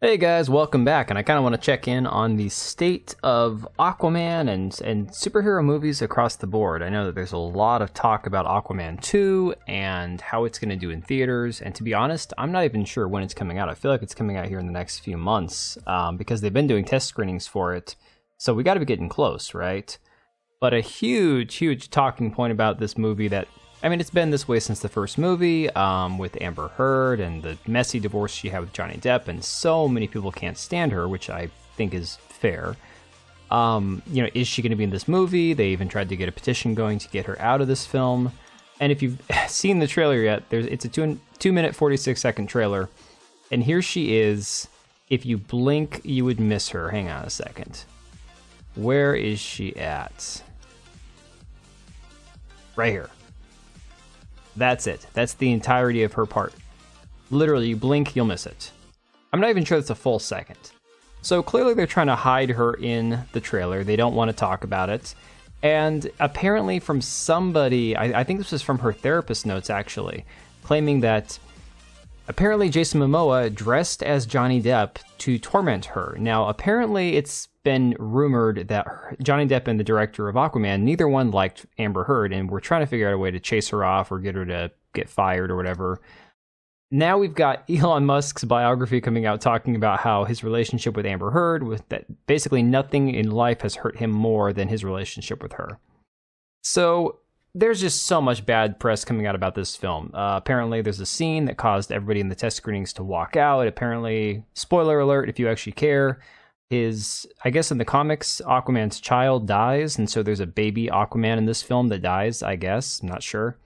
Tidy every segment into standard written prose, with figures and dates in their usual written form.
Hey guys, welcome back, and I kind of want to check in on the state of Aquaman and superhero movies across the board. I know that there's a lot of talk about Aquaman 2 and how it's going to do in theaters, and to be honest, I'm not even sure when it's coming out. I feel like it's coming out here in the next few months because they've been doing test screenings for it, so we got to be getting close, right? But a huge talking point about this movie it's been this way since the first movie, with Amber Heard and the messy divorce she had with Johnny Depp, and so many people can't stand her, which I think is fair. Is she going to be in this movie? They even tried to get a petition going to get her out of this film. And if you've seen the trailer yet, it's a 2-minute, 46-second trailer, and here she is. If you blink, you would miss her. Hang on a second. Where is she at? Right here. That's it. That's the entirety of her part. Literally, you blink, you'll miss it. I'm not even sure that's a full second. So clearly they're trying to hide her in the trailer. They don't want to talk about it. And apparently from somebody, I think this was from her therapist notes actually, claiming that apparently Jason Momoa dressed as Johnny Depp to torment her. Now, apparently it's been rumored that Johnny Depp and the director of Aquaman, neither one liked Amber Heard, and we're trying to figure out a way to chase her off or get her to get fired or whatever. Now we've got Elon Musk's biography coming out talking about how his relationship with Amber Heard, with that basically nothing in life has hurt him more than his relationship with her. So there's just so much bad press coming out about this film. Apparently there's a scene that caused everybody in the test screenings to walk out. Apparently, spoiler alert if you actually care, I guess in the comics, Aquaman's child dies, and so there's a baby Aquaman in this film that dies, I guess. I'm not sure.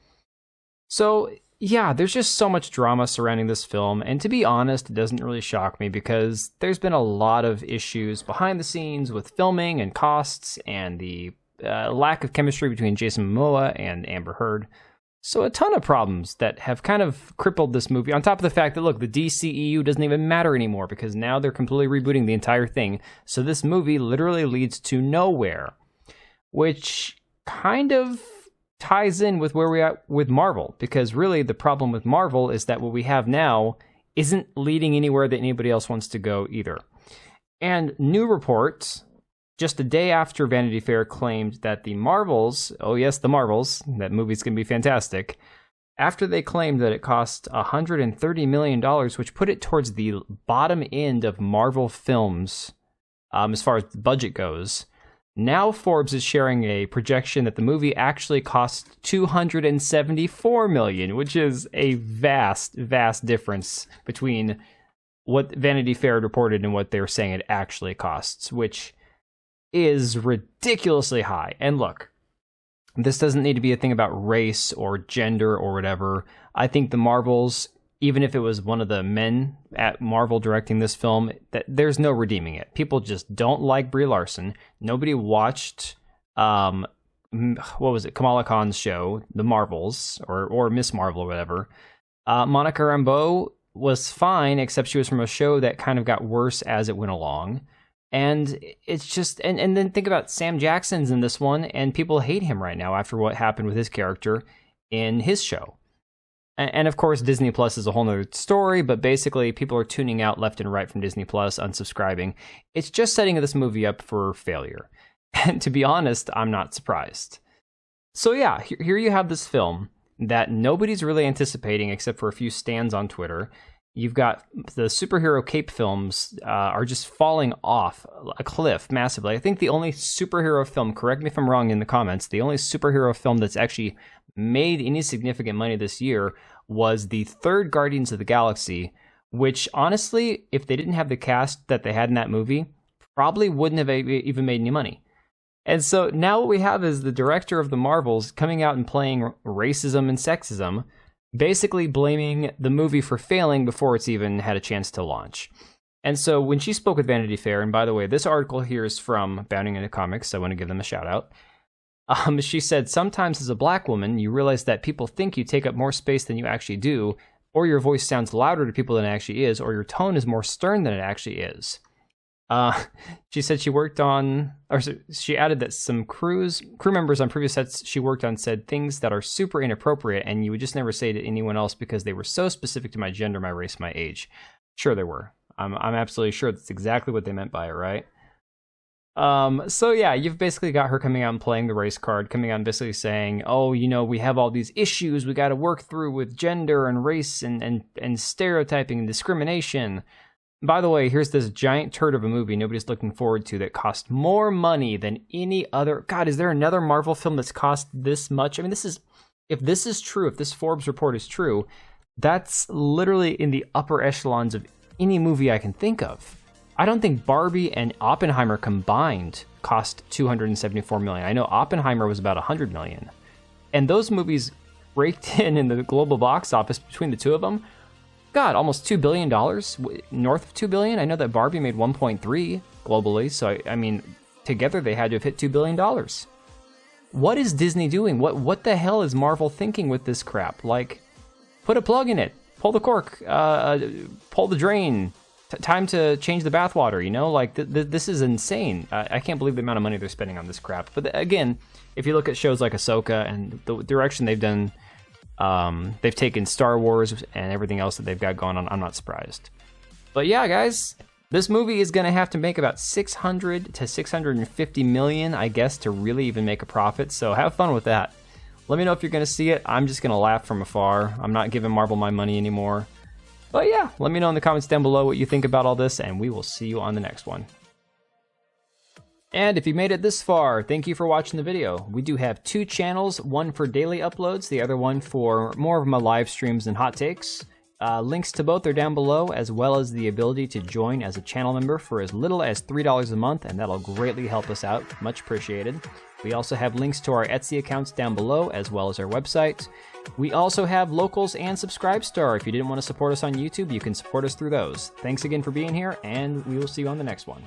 So, yeah, there's just so much drama surrounding this film, and to be honest, it doesn't really shock me because there's been a lot of issues behind the scenes with filming and costs and the lack of chemistry between Jason Momoa and Amber Heard. So a ton of problems that have kind of crippled this movie, on top of the fact that, look, the DCEU doesn't even matter anymore because now they're completely rebooting the entire thing. So this movie literally leads to nowhere, which kind of ties in with where we are with Marvel, because really the problem with Marvel is that what we have now isn't leading anywhere that anybody else wants to go either. And new reports, just a day after Vanity Fair claimed that the Marvels, oh yes, the Marvels, that movie's going to be fantastic, after they claimed that it cost $130 million, which put it towards the bottom end of Marvel films as far as the budget goes, now Forbes is sharing a projection that the movie actually cost $274 million, which is a vast difference between what Vanity Fair reported and what they're saying it actually costs, which is ridiculously high. And look, this doesn't need to be a thing about race or gender or whatever. I think the Marvels, even if it was one of the men at Marvel directing this film, that there's no redeeming it. People just don't like Brie Larson. Nobody watched Kamala Khan's show, The Marvels, or Miss Marvel or whatever. Monica Rambeau was fine, except she was from a show that kind of got worse as it went along. And it's just, and then think about Sam Jackson's in this one, and people hate him right now after what happened with his character in his show. And of course, Disney Plus is a whole nother story, but basically people are tuning out left and right from Disney Plus, unsubscribing. It's just setting this movie up for failure. And to be honest, I'm not surprised. So yeah, here you have this film that nobody's really anticipating except for a few stans on Twitter. You've got the superhero cape films are just falling off a cliff massively. I think the only superhero film, correct me if I'm wrong in the comments, the only superhero film that's actually made any significant money this year was the third Guardians of the Galaxy, which honestly, if they didn't have the cast that they had in that movie, probably wouldn't have even made any money. And so now what we have is the director of the Marvels coming out and playing racism and sexism, basically blaming the movie for failing before it's even had a chance to launch. And so when she spoke with Vanity Fair, and by the way, this article here is from Bounding into Comics, so I want to give them a shout out. She said, sometimes as a black woman, you realize that people think you take up more space than you actually do, or your voice sounds louder to people than it actually is, or your tone is more stern than it actually is. She said she added that some crew members on previous sets she worked on said things that are super inappropriate and you would just never say to anyone else because they were so specific to my gender, my race, my age. Sure they were. I'm absolutely sure that's exactly what they meant by it, right? So yeah, you've basically got her coming out and playing the race card, coming out and basically saying, oh, you know, we have all these issues we got to work through with gender and race and stereotyping and discrimination. By the way, here's this giant turd of a movie nobody's looking forward to that cost more money than any other. God, is there another Marvel film that's cost this much? I mean, if this is true, if this Forbes report is true, that's literally in the upper echelons of any movie I can think of. I don't think Barbie and Oppenheimer combined cost $274 million. I know Oppenheimer was about $100 million. And those movies raked in the global box office between the two of them, God, almost $2 billion, north of $2 billion. I know that Barbie made 1.3 globally, so I mean, together they had to have hit $2 billion. What is Disney doing? What the hell is Marvel thinking with this crap? Like, put a plug in it, pull the cork, pull the drain. Time to change the bathwater, you know? Like, this is insane. I can't believe the amount of money they're spending on this crap. But again, if you look at shows like Ahsoka and the direction they've done, they've taken Star Wars and everything else that they've got going on, I'm not surprised. But yeah, guys, this movie is going to have to make about 600 to 650 million, I guess, to really even make a profit. So have fun with that. Let me know if you're going to see it. I'm just going to laugh from afar. I'm not giving Marvel my money anymore. But yeah, let me know in the comments down below what you think about all this, and we will see you on the next one. And if you made it this far, thank you for watching the video. We do have 2 channels, one for daily uploads, the other one for more of my live streams and hot takes. Links to both are down below, as well as the ability to join as a channel member for as little as $3 a month, and that'll greatly help us out. Much appreciated. We also have links to our Etsy accounts down below, as well as our website. We also have locals and Subscribestar. If you didn't want to support us on YouTube, you can support us through those. Thanks again for being here, and we will see you on the next one.